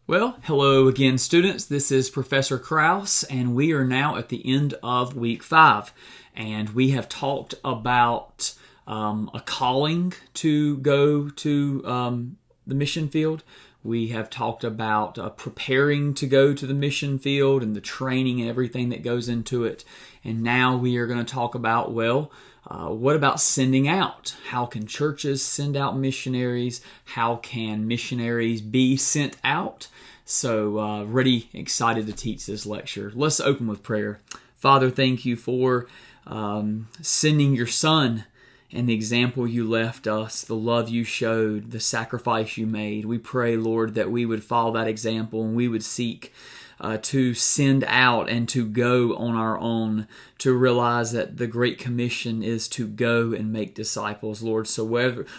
Well, hello again, students. This is Professor Kraus, and we are now at the end of week 5. And we have talked about a calling to go to the mission field. We have talked about preparing to go to the mission field and the training and everything that goes into it. And now we are going to talk about, what about sending out? How can churches send out missionaries? How can missionaries be sent out? So, excited to teach this lecture. Let's open with prayer. Father, thank you for sending your Son and the example you left us, the love you showed, the sacrifice you made. We pray, Lord, that we would follow that example and we would seek to send out and to go on our own, to realize that the Great Commission is to go and make disciples, Lord. So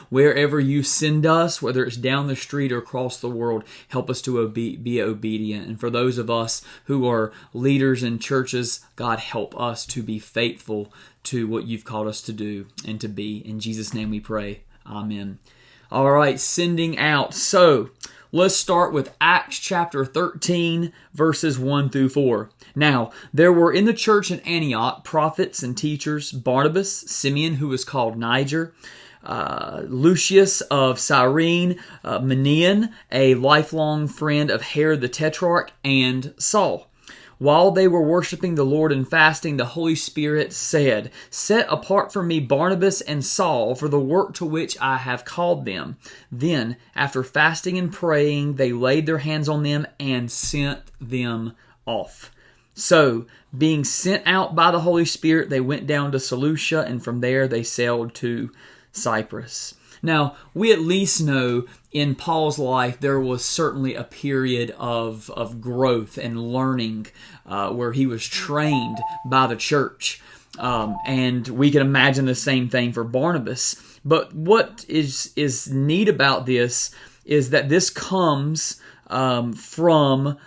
wherever you send us, whether it's down the street or across the world, help us to be obedient. And for those of us who are leaders in churches, God, help us to be faithful to what you've called us to do and to be. In Jesus' name we pray. Amen. All right, sending out. So, let's start with Acts chapter 13, verses 1 through 4. Now, there were in the church in Antioch prophets and teachers, Barnabas, Simeon, who was called Niger, Lucius of Cyrene, Manaen, a lifelong friend of Herod the Tetrarch, and Saul. While they were worshiping the Lord and fasting, the Holy Spirit said, "Set apart for me Barnabas and Saul for the work to which I have called them." Then, after fasting and praying, they laid their hands on them and sent them off. So, being sent out by the Holy Spirit, they went down to Seleucia, and from there they sailed to Cyprus. Now, we at least know in Paul's life there was certainly a period of growth and learning where he was trained by the church. And we can imagine the same thing for Barnabas. But what is neat about this is that this comes from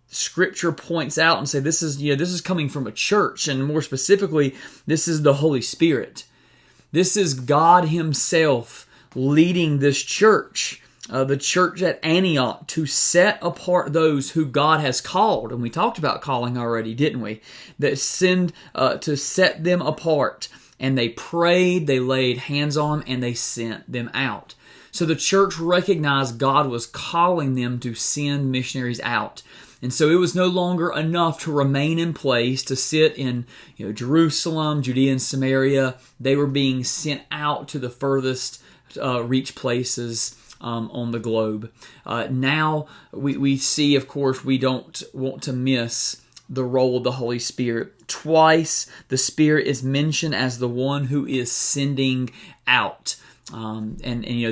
Scripture points out and say this is coming from a church, and more specifically, this is the Holy Spirit. This is God Himself leading this church, the church at Antioch, to set apart those who God has called. And we talked about calling already, didn't we? That to set them apart. And they prayed, they laid hands on them, and they sent them out. So the church recognized God was calling them to send missionaries out. And so it was no longer enough to remain in place, to sit in Jerusalem, Judea, and Samaria. They were being sent out to the furthest reach places on the globe. Now we see, of course, we don't want to miss the role of the Holy Spirit. Twice the Spirit is mentioned as the one who is sending out. And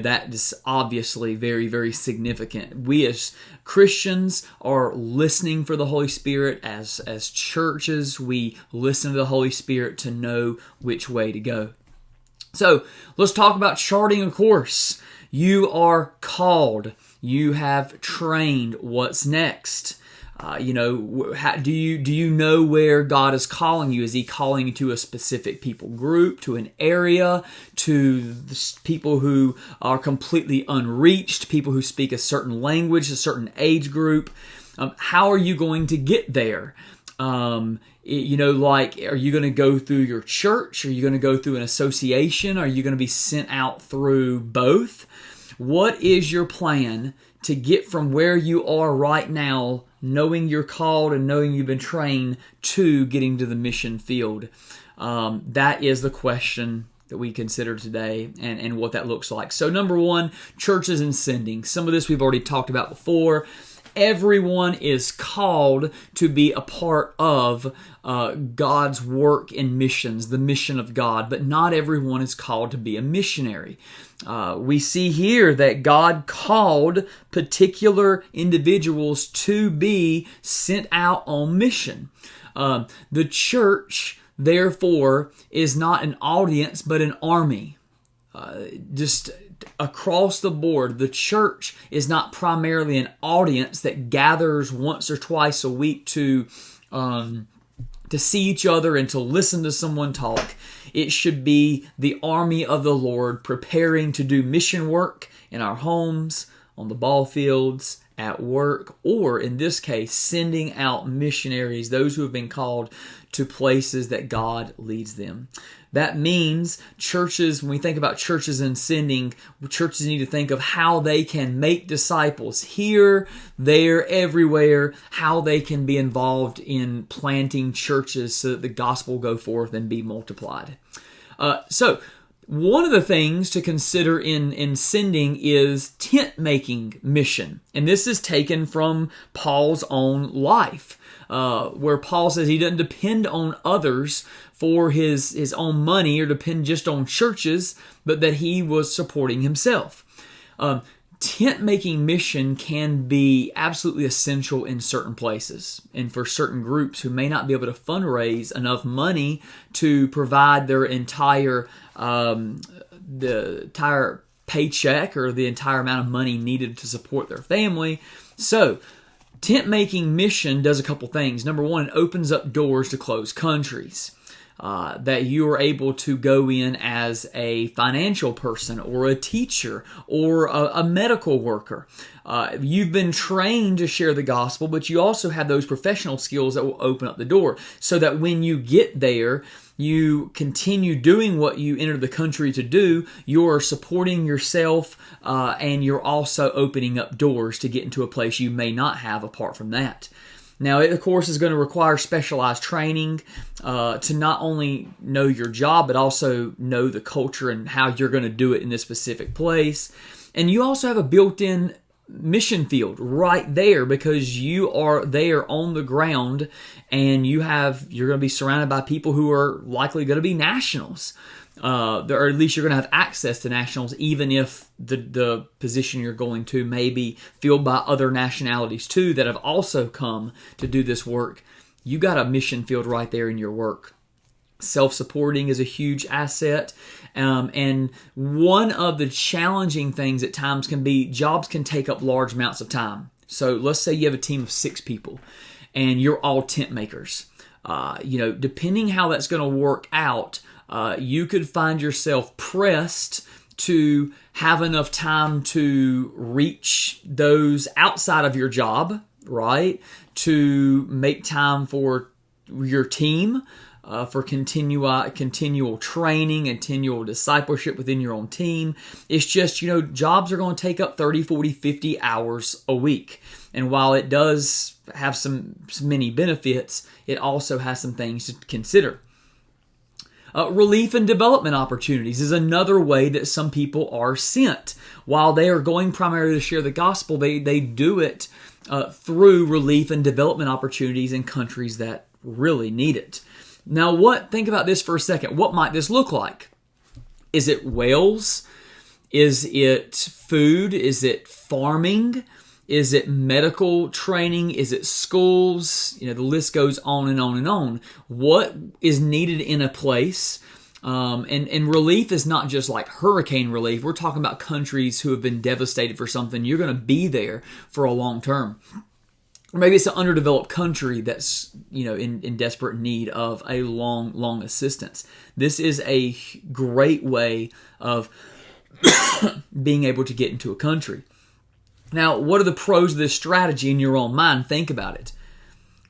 that is obviously very, very significant. We as Christians are listening for the Holy Spirit. As churches, we listen to the Holy Spirit to know which way to go. So let's talk about charting a course. You are called. You have trained. What's next? Do you know where God is calling you? Is He calling you to a specific people group, to an area, to people who are completely unreached, people who speak a certain language, a certain age group? How are you going to get there? Are you going to go through your church? Are you going to go through an association? Are you going to be sent out through both? What is your plan to get from where you are right now, knowing you're called and knowing you've been trained, to getting to the mission field? That is the question that we consider today and what that looks like. So number one, churches and sending. Some of this we've already talked about before. Everyone is called to be a part of God's work in missions, the mission of God, but not everyone is called to be a missionary. We see here that God called particular individuals to be sent out on mission. The church, therefore, is not an audience, but an army. Just across the board, the church is not primarily an audience that gathers once or twice a week to see each other and to listen to someone talk. It should be the army of the Lord preparing to do mission work in our homes, on the ball fields, at work, or in this case, sending out missionaries, those who have been called to places that God leads them. That means churches, when we think about churches and sending, churches need to think of how they can make disciples here, there, everywhere, how they can be involved in planting churches so that the gospel go forth and be multiplied. So, one of the things to consider in sending is tent-making mission. And this is taken from Paul's own life, where Paul says he doesn't depend on others for his own money or depend just on churches, but that he was supporting himself. Tent-making mission can be absolutely essential in certain places and for certain groups who may not be able to fundraise enough money to provide their entire paycheck or the entire amount of money needed to support their family. So, tent-making mission does a couple things. Number one, it opens up doors to closed countries. That you are able to go in as a financial person or a teacher or a medical worker. You've been trained to share the gospel, but you also have those professional skills that will open up the door so that when you get there, you continue doing what you entered the country to do. You're supporting yourself and you're also opening up doors to get into a place you may not have apart from that. Now, it, of course, is going to require specialized training to not only know your job, but also know the culture and how you're going to do it in this specific place. And you also have a built-in mission field right there because you are there on the ground and you're going to be surrounded by people who are likely going to be nationals. Or at least you're going to have access to nationals, even if the position you're going to may be filled by other nationalities too that have also come to do this work. You got a mission field right there in your work. Self-supporting is a huge asset. And one of the challenging things at times can be jobs can take up large amounts of time. So let's say you have a team of 6 people and you're all tent makers. Depending how that's going to work out, you could find yourself pressed to have enough time to reach those outside of your job, right? To make time for your team, for continual training and continual discipleship within your own team. It's just, jobs are going to take up 30, 40, 50 hours a week. And while it does have many benefits, it also has some things to consider. Relief and development opportunities is another way that some people are sent. While they are going primarily to share the gospel, they do it through relief and development opportunities in countries that really need it. Now, think about this for a second. What might this look like? Is it wells? Is it food? Is it farming? Is it medical training? Is it schools? The list goes on and on and on. What is needed in a place? And relief is not just like hurricane relief. We're talking about countries who have been devastated for something. You're going to be there for a long term. Or maybe it's an underdeveloped country that's, in desperate need of a long assistance. This is a great way of being able to get into a country. Now, what are the pros of this strategy in your own mind? Think about it.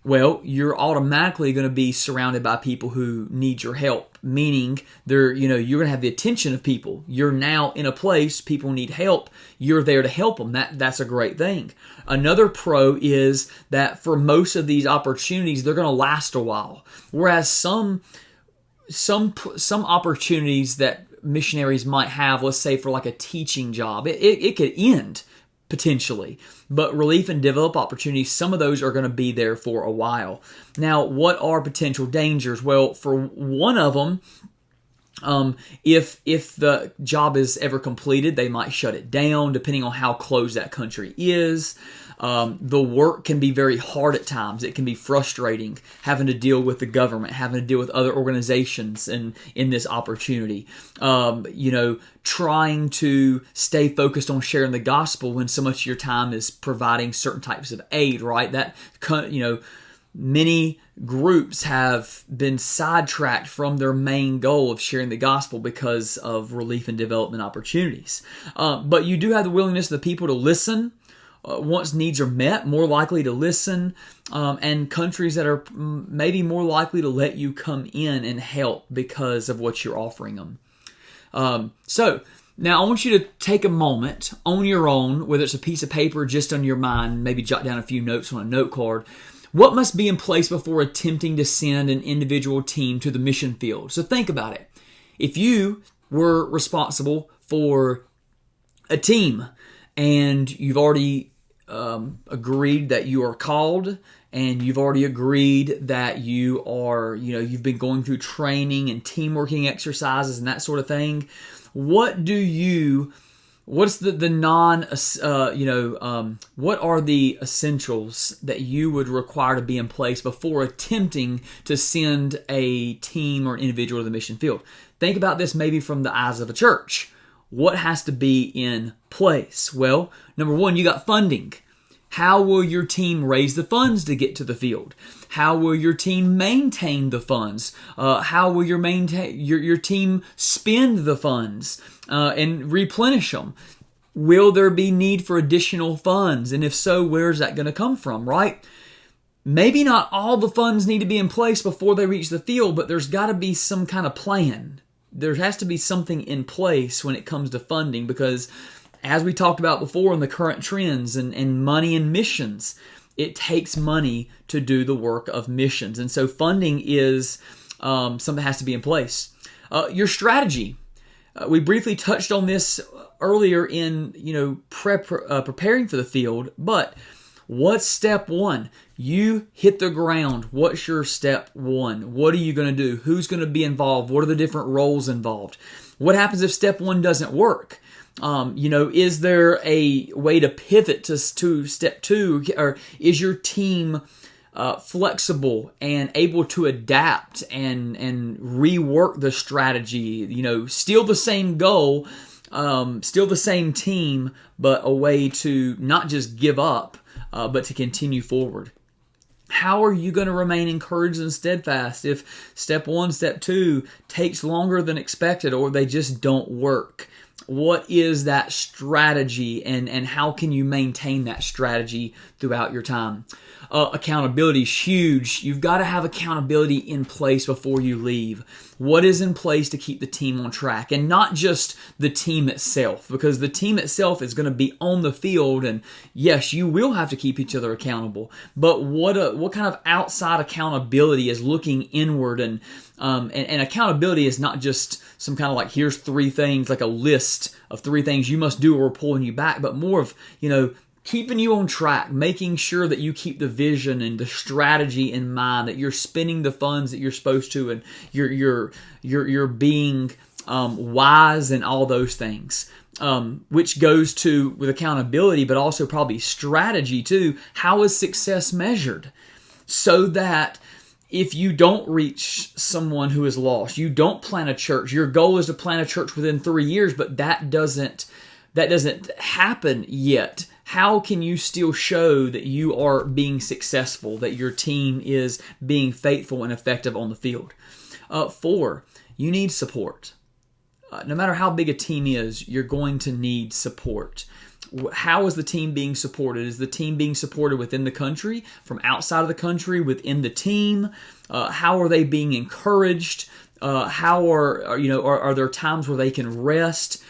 Well, you're automatically going to be surrounded by people who need your help, meaning you're going to have the attention of people. You're now in a place, people need help. You're there to help them. That's a great thing. Another pro is that for most of these opportunities, they're going to last a while. Whereas some opportunities that missionaries might have, let's say for like a teaching job, it could end potentially. But relief and develop opportunities, some of those are going to be there for a while. Now, what are potential dangers? Well, for one of them, if the job is ever completed, they might shut it down, depending on how close that country is. The work can be very hard at times. It can be frustrating having to deal with the government, having to deal with other organizations in this opportunity. Trying to stay focused on sharing the gospel when so much of your time is providing certain types of aid, right? That, Many groups have been sidetracked from their main goal of sharing the gospel because of relief and development opportunities. But you do have the willingness of the people to listen once needs are met, more likely to listen, and countries that are maybe more likely to let you come in and help because of what you're offering them. So now I want you to take a moment on your own, whether it's a piece of paper just on your mind, maybe jot down a few notes on a note card. What must be in place before attempting to send an individual team to the mission field? So think about it. If you were responsible for a team and you've already agreed that you are called, and you've already agreed that you are, you've been going through training and team working exercises and that sort of thing, what are the essentials that you would require to be in place before attempting to send a team or an individual to the mission field? Think about this maybe from the eyes of a church. What has to be in place? Well, number one, you got funding. How will your team raise the funds to get to the field? How will your team maintain the funds? How will your team spend the funds and replenish them? Will there be need for additional funds? And if so, where is that going to come from, right? Maybe not all the funds need to be in place before they reach the field, but there's got to be some kind of plan. There has to be something in place when it comes to funding, because as we talked about before in the current trends and money and missions, it takes money to do the work of missions. And so funding is something that has to be in place. Your strategy. We briefly touched on this earlier in preparing for the field, but what's step one? You hit the ground. What's your step one? What are you going to do? Who's going to be involved? What are the different roles involved? What happens if step one doesn't work? Is there a way to pivot to step two? Or is your team flexible and able to adapt and rework the strategy? Still the same goal, still the same team, but a way to not just give up, but to continue forward. How are you going to remain encouraged and steadfast if step one, step two takes longer than expected, or they just don't work? What is that strategy, and how can you maintain that strategy throughout your time? Accountability is huge. You've got to have accountability in place before you leave. What is in place to keep the team on track? And not just the team itself, because the team itself is going to be on the field, and yes, you will have to keep each other accountable. But what kind of outside accountability is looking inward, and accountability is not just some kind of like, here's 3 things, like a list of 3 things you must do or we're pulling you back, but more of, keeping you on track, making sure that you keep the vision and the strategy in mind, that you're spending the funds that you're supposed to, and you're being wise and all those things. Which goes to with accountability, but also probably strategy too. How is success measured? So that if you don't reach someone who is lost, you don't plant a church. Your goal is to plant a church within 3 years, but that doesn't happen yet. How can you still show that you are being successful, that your team is being faithful and effective on the field? 4, you need support. No matter how big a team is, you're going to need support. How is the team being supported? Is the team being supported within the country, from outside of the country, within the team? How are they being encouraged? Are there times where they can rest?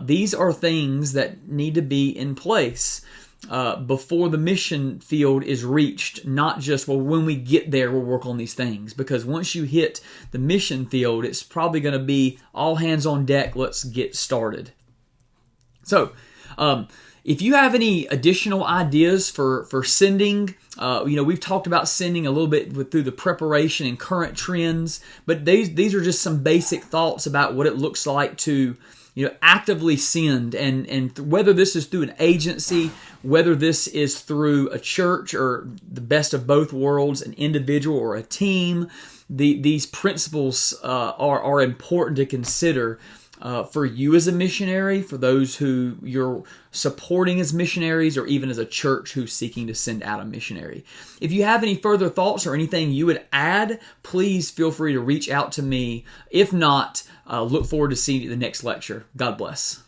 These are things that need to be in place before the mission field is reached. Not just, when we get there, we'll work on these things. Because once you hit the mission field, it's probably going to be all hands on deck, let's get started. So, if you have any additional ideas for sending, we've talked about sending a little bit through the preparation and current trends, but these are just some basic thoughts about what it looks like to actively send, and whether this is through an agency, whether this is through a church, or the best of both worlds, an individual or a team. These principles are important to consider for you as a missionary, for those who you're supporting as missionaries, or even as a church who's seeking to send out a missionary. If you have any further thoughts or anything you would add, please feel free to reach out to me. If not, look forward to seeing you at the next lecture. God bless.